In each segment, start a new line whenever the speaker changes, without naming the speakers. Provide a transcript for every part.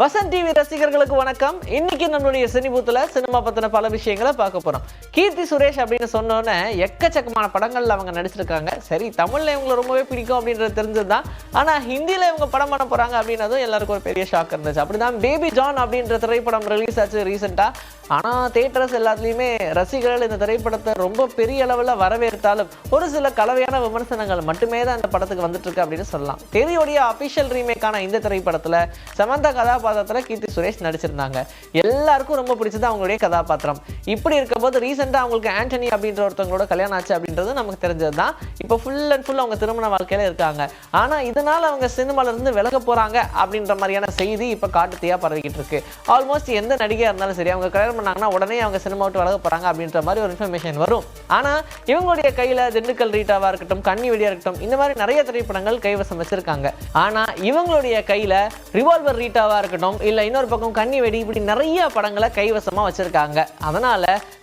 Vasanth TV ரசிகர்களுக்கு வணக்கம். இன்னைக்கு நம்மளுடைய சினிபூத்துல சினிமா பத்தின பல விஷயங்களை பார்க்க போறோம். கீர்த்தி சுரேஷ் அப்படின்னு சொன்னோன்னே எக்கச்சக்கமான படங்கள்ல அவங்க நடிச்சிருக்காங்க. சரி, தமிழ்ல இவங்களை ரொம்பவே பிடிக்கும் அப்படின்றது தெரிஞ்சதுதான். ஆனா ஹிந்தியில இவங்க படம் பண்ண போறாங்க அப்படின்னதும் எல்லாருக்கும் ஒரு பெரிய ஷாக் இருந்துச்சு. அப்படிதான் பேபி ஜான் அப்படின்ற திரைப்படம் ரிலீஸ் ஆச்சு ரீசெண்டா. ஆனா தியேட்டர்ஸ் எல்லாத்துலயுமே ரசிகர்கள் இந்த திரைப்படத்தை ரொம்ப பெரிய அளவில் வரவேற்றாலும் ஒரு சில கலவையான விமர்சனங்கள் மட்டுமே தான் இந்த படத்துக்கு வந்துட்டு இருக்கு அப்படின்னு சொல்லலாம். தெரியோடைய அபிஷியல் ரீமேக்கான இந்த திரைப்படத்துல சமந்தா கதாபாத்திரத்துல கீர்த்தி சுரேஷ் நடிச்சிருந்தாங்க. எல்லாருக்கும் ரொம்ப பிடிச்சது அவங்களுடைய கதாபாத்திரம். இப்படி இருக்கும்போது ரீசெண்டா அவங்களுக்கு ஆண்டனி அப்படின்ற ஒருத்தவங்களோட கல்யாணம் ஆச்சு அப்படின்றது நமக்கு தெரிஞ்சதுதான். இப்போ ஃபுல் அண்ட் ஃபுல் அவங்க திருமண வாழ்க்கையில இருக்காங்க. ஆனா இதனால அவங்க சினிமால இருந்து விலக போறாங்க அப்படின்ற மாதிரியான செய்தி இப்ப காட்டுத்தீயா பரவிக்கிட்டு இருக்கு. ஆல்மோஸ்ட் எந்த நடிகையா இருந்தாலும் சரி, அவங்க கல்யாணம் பண்ணாங்கன்னா உடனே அவங்க சினிமா விட்டு விலக போறாங்க அப்படின்ற மாதிரி ஒரு இன்ஃபர்மேஷன் வரும். ஆனா இவங்களுடைய கையில திண்டுக்கல் ரீட்டாவா இருக்கட்டும், கன்னி வெடியா இருக்கட்டும், இந்த மாதிரி நிறைய திரைப்படங்கள் கைவசம் வச்சிருக்காங்க. ஆனா இவங்களுடைய கையில ரிவால்வர் ரீட்டாவா இருக்கட்டும், இல்ல இன்னொரு பக்கம் கன்னி வெடி, இப்படி நிறைய படங்களை கைவசமா வச்சிருக்காங்க. அதனால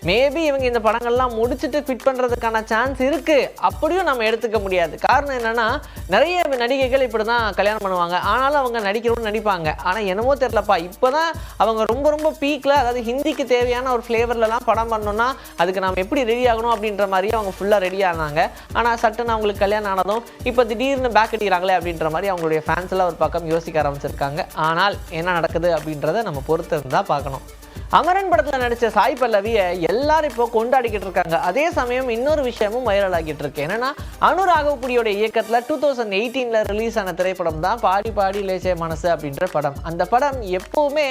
மேபி இவங்க இந்த படங்கள்லாம் முடிச்சுட்டு ஃபிட் பண்றதுக்கான சான்ஸ் இருக்கு அப்படியும் நம்ம எடுத்துக்க முடியாது. காரணம் என்னன்னா, நிறைய நடிகைகள் இப்படிதான் கல்யாணம் பண்ணுவாங்க. ஆனாலும் அவங்க நடிக்கிறவங்க நடிப்பாங்க. ஆனா என்னமோ தெரியலப்பா, இப்பதான் அவங்க ரொம்ப ரொம்ப பீக்ல, அதாவது ஹிந்திக்கு தேவையான ஒரு ஃப்ளேவர்லாம் படம் பண்ணணும்னா அதுக்கு நம்ம எப்படி ரெடி ஆகணும் அப்படின்ற மாதிரி அவங்க ஃபுல்லாக ரெடி ஆனாங்க. ஆனால் சட்டுன்னு அவங்களுக்கு கல்யாணம் ஆனதும் இப்போ திடீர்னு பேக் அடிக்கிறாங்களே அப்படின்ற மாதிரி அவங்களுடைய ஃபேன்ஸ் எல்லாம் ஒரு பக்கம் யோசிக்க ஆரம்பிச்சிருக்காங்க. ஆனால் என்ன நடக்குது அப்படின்றத நம்ம பொறுத்து இருந்தால் பார்க்கணும். அமரன் படத்துல நடிச்ச சாய் பல்லவியை எல்லாரும் இப்போ கொண்டாடிக்கிட்டு இருக்காங்க. அதே சமயம் இன்னொரு விஷயமும் வைரல் ஆகிட்டு இருக்கு. என்னன்னா, அனுராகவுடைய இயக்கத்துல 2018ல ரிலீஸ் ஆன திரைப்படம் தான் பாடி பாடி லேசே மனசு அப்படின்ற படம். அந்த படம் எப்பவுமே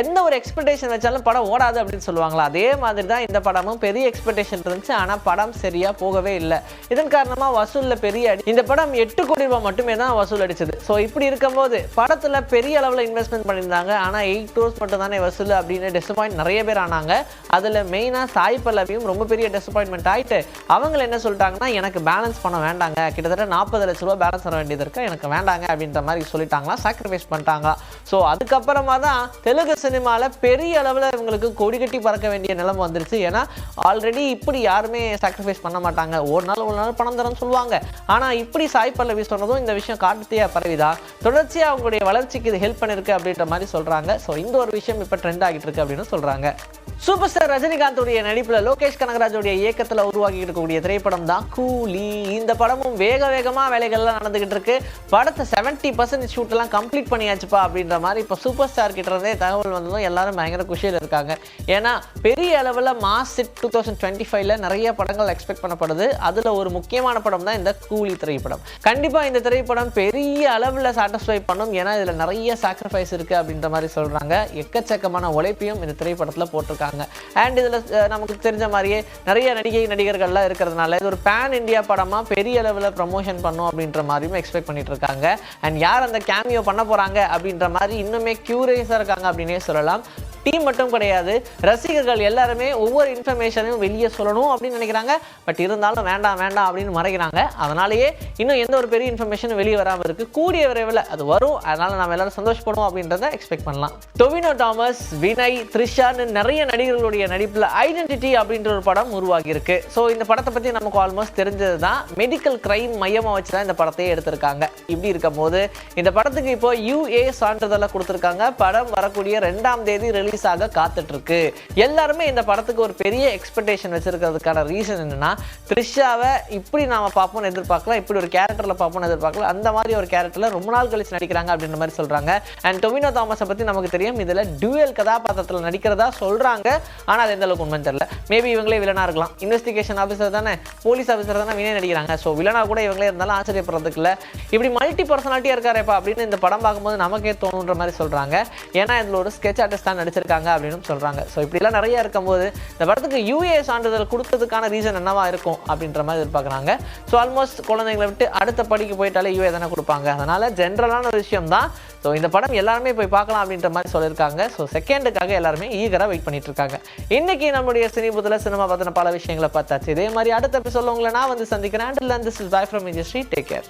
எந்த ஒரு எக்ஸ்பெக்டேஷன் வச்சாலும் படம் ஓடாது அப்படின்னு சொல்லுவாங்களா, அதே மாதிரி தான் இந்த படமும் பெரிய எக்ஸ்பெக்டேஷன் இருந்துச்சு. ஆனா படம் சரியா போகவே இல்லை. இதன் காரணமா வசூல்ல பெரிய அடி. இந்த படம் 8 கோடி ரூபாய் மட்டுமே தான் வசூல் அடிச்சது. ஸோ இப்படி இருக்கும்போது படத்துல பெரிய அளவில் இன்வெஸ்ட்மெண்ட் பண்ணியிருந்தாங்க. ஆனா 8 crores மட்டும் தானே வசூல் அப்படின்னு நிறைய பேர் ஆனாங்க. அதுல மெயினா சாய் பல்லவியும் ரொம்ப பெரிய டிசப்பாயின்மெண்ட் ஆயிட்டு அவங்க என்ன சொல்லிட்டாங்கன்னா, எனக்கு பேலன்ஸ் பண்ண வேண்டாங்க, கிட்டத்தட்ட 40 லட்ச ரூபாய் பேலன்ஸ் பண்ண வேண்டியது இருக்கு, எனக்கு வேண்டாங்க அப்படின்ற மாதிரி சொல்லிட்டாங்களா, சாக்ரிஃபைஸ் பண்ணிட்டாங்க. ஸோ அதுக்கப்புறமா தான் தெலுங்கு சினிமால பெரிய அளவில் இவங்களுக்கு கொடி கட்டி பறக்க வேண்டிய நிலைமை வந்துருச்சு. ஏன்னா ஆல்ரெடி இப்படி யாருமே சாக்ரிஃபைஸ் பண்ண மாட்டாங்க, ஒரு நாள் பணம் தரன்னு சொல்லுவாங்க. ஆனா இப்படி சாய் பல்லவி சொன்னதும் இந்த விஷயம் காட்டுத்தீயா பரவிதா தொடர்ச்சியா அவங்களுடைய வளர்ச்சிக்கு இது ஹெல்ப் பண்ணிருக்கு அப்படின்ற மாதிரி சொல்றாங்க. ஸோ இந்த ஒரு விஷயம் இப்ப ட்ரெண்ட் ஆகிட்டு இருக்கு அப்படின்னு சொல்றாங்க. சூப்பர் ஸ்டார் ரஜினிகாந்தோடைய நடிப்புல லோகேஷ் கனகராஜோடைய இயக்கத்துல உருவாக்கி இருக்கக்கூடிய திரைப்படம் தான் கூலி. இந்த படமும் வேகமா வேலைகள்லாம் நடந்துகிட்டு இருக்கு. படத்தை 70% ஷூட் எல்லாம் கம்ப்ளீட் பண்ணியாச்சுப்பா அப்படின்ற மாதிரி இப்போ சூப்பர் ஸ்டார் கிட்ட இருந்தே தகவல் வந்ததும் எல்லாரும் பயங்கர குஷியில் இருக்காங்க. ஏன்னா பெரிய அளவில் மாஸ் 2025ல நிறைய படங்கள் எக்ஸ்பெக்ட் பண்ணப்படுது. அதுல ஒரு முக்கியமான படம் தான் இந்த கூலி திரைப்படம். கண்டிப்பா இந்த திரைப்படம் பெரிய அளவில் சாட்டிஸ்ஃபை பண்ணும். ஏன்னா இதுல நிறைய சாக்ரிஃபைஸ் இருக்கு அப்படின்ற மாதிரி சொல்றாங்க. எக்கச்சக்கமான உழைப்பையும் இந்த திரைப்படத்துல போட்டிருக்காங்க. அண்ட் இதுல நமக்கு தெரிஞ்ச மாதிரியே நிறைய நடிகர்கள்லாம் இருக்கிறதுனால இது ஒரு பேன் இந்தியா படமா பெரிய அளவில் ப்ரமோஷன் பண்ணும் அப்படின்ற மாதிரியும் எக்ஸ்பெக்ட் பண்ணிட்டு இருக்காங்க. அண்ட் யார் அந்த கேமியோ பண்ண போறாங்க அப்படின்ற மாதிரி இன்னுமே கியூரியஸா இருக்காங்க அப்படின்னே சொல்லலாம். டீம் மட்டும் கிடையாது, ரசிகர்கள் எல்லாருமே ஒவ்வொரு இன்ஃபர்மேஷனையும் வெளியே சொல்லணும் அப்படின்னு நினைக்கிறாங்க. பட் இருந்தாலும் வேண்டாம் அப்படின்னு மறைக்கிறாங்க. அதனாலேயே இன்னும் எந்த ஒரு பெரிய இன்ஃபர்மேஷனும் வெளியே வராமல் இருக்கு. கூடிய விரைவில் அது வரும். அதனால நம்ம எல்லாரும் சந்தோஷப்படுவோம் அப்படின்றத எக்ஸ்பெக்ட் பண்ணலாம். டொவினோ தாமஸ், வினய், த்ரிஷான்னு நிறைய நடிகர்களுடைய நடிப்பில் ஐடென்டிட்டி அப்படின்ற ஒரு படம் உருவாகி இருக்கு. ஸோ இந்த படத்தை பற்றி நமக்கு ஆல்மோஸ்ட் தெரிஞ்சது தான். மெடிக்கல் கிரைம் மையமாக வச்சு தான் இந்த படத்தையே எடுத்திருக்காங்க. இப்படி இருக்கும் போது இந்த படத்துக்கு இப்போ UA சான்றிதழை கொடுத்துருக்காங்க. படம் வரக்கூடிய 2ஆம் தேதி ரிலீஸ் ஆக காத்துட்டு இருக்கு. எல்லாருமே இந்த படத்துக்கு ஒரு பெரிய எக்ஸ்பெக்டேஷன் வச்சிருக்கிறதுக்கான ரீசன் என்னன்னா, த்ரிஷாவை இப்படி நாம பார்ப்போம்னு எதிர்பார்க்கலாம், இப்படி ஒரு கேரக்டர்ல பார்ப்போம்னு எதிர்பார்க்கலாம். அந்த மாதிரி ஒரு கேரக்டர்ல ரொம்ப நாள் கழிச்சு நடிக்கிறாங்க அப்படின்ற மாதிரி சொல்றாங்க. அண்ட் டொவினோ தாமஸை பத்தி நமக்கு தெரியும், இதுல டுவல் கதாபாத்திரத்துல நடிக்கிறதா சொல்றாங்க. ஆனா அது எந்த அளவுக்கு உண்மைன்னு தெரியல. மேபி இவங்களே வில்லனா இருக்கலாம். இன்வெஸ்டிகேஷன் ஆஃபீஸர் தானே, போலீஸ் ஆஃபீஸர் தானே வினய் நடிக்கிறாங்க. ஸோ வில்லனா கூட இவங்களே இருந்தாலும் ஆச்சரியப்படுறதுக்கு இல்லை. இப்படி மல்டி பர்சனாலிட்டியா இருக்காருப்பா அப்படின்னு இந்த படம் பார்க்கும்போது நமக்கே தோணுன்ற மாதிரி சொல்றாங்க. ஏன்னா இதுல ஒரு ஸ்கெட்ச் ஆர்டிஸ்ட் தான் நடிச்சிருக்காங்க அப்படின்னு சொல்றாங்க. ஸோ இப்படிலாம் நிறைய இருக்கும்போது இந்த படத்துக்கு UA சான்றிதழ் கொடுத்ததுக்கான ரீசன் என்னவா இருக்கும் அப்படின்ற மாதிரி எதிர்பார்க்குறாங்க. ஸோ ஆல்மோஸ்ட் குழந்தைங்களை விட்டு அடுத்த படிக்கு போயிட்டாலே UA தானே கொடுப்பாங்க. அதனால ஜென்ரலான ஒரு விஷயம் தான். ஸோ இந்த படம் எல்லாருமே போய் பார்க்கலாம் அப்படின்ற மாதிரி சொல்லியிருக்காங்க. ஸோ செகண்டுக்காக எல்லாருமே ஈகராக வெயிட் பண்ணிட்டு இருக்காங்க. இன்னைக்கு நம்முடைய சினிபூத்துல சினிமா பத்தின பல விஷயங்களை பார்த்தாச்சு. இதே மாதிரி அடுத்த எபிசோட்ல உங்களை நான் வந்து சந்திக்கிறேன். Until then, this is bye from Vijay Sri. Take care.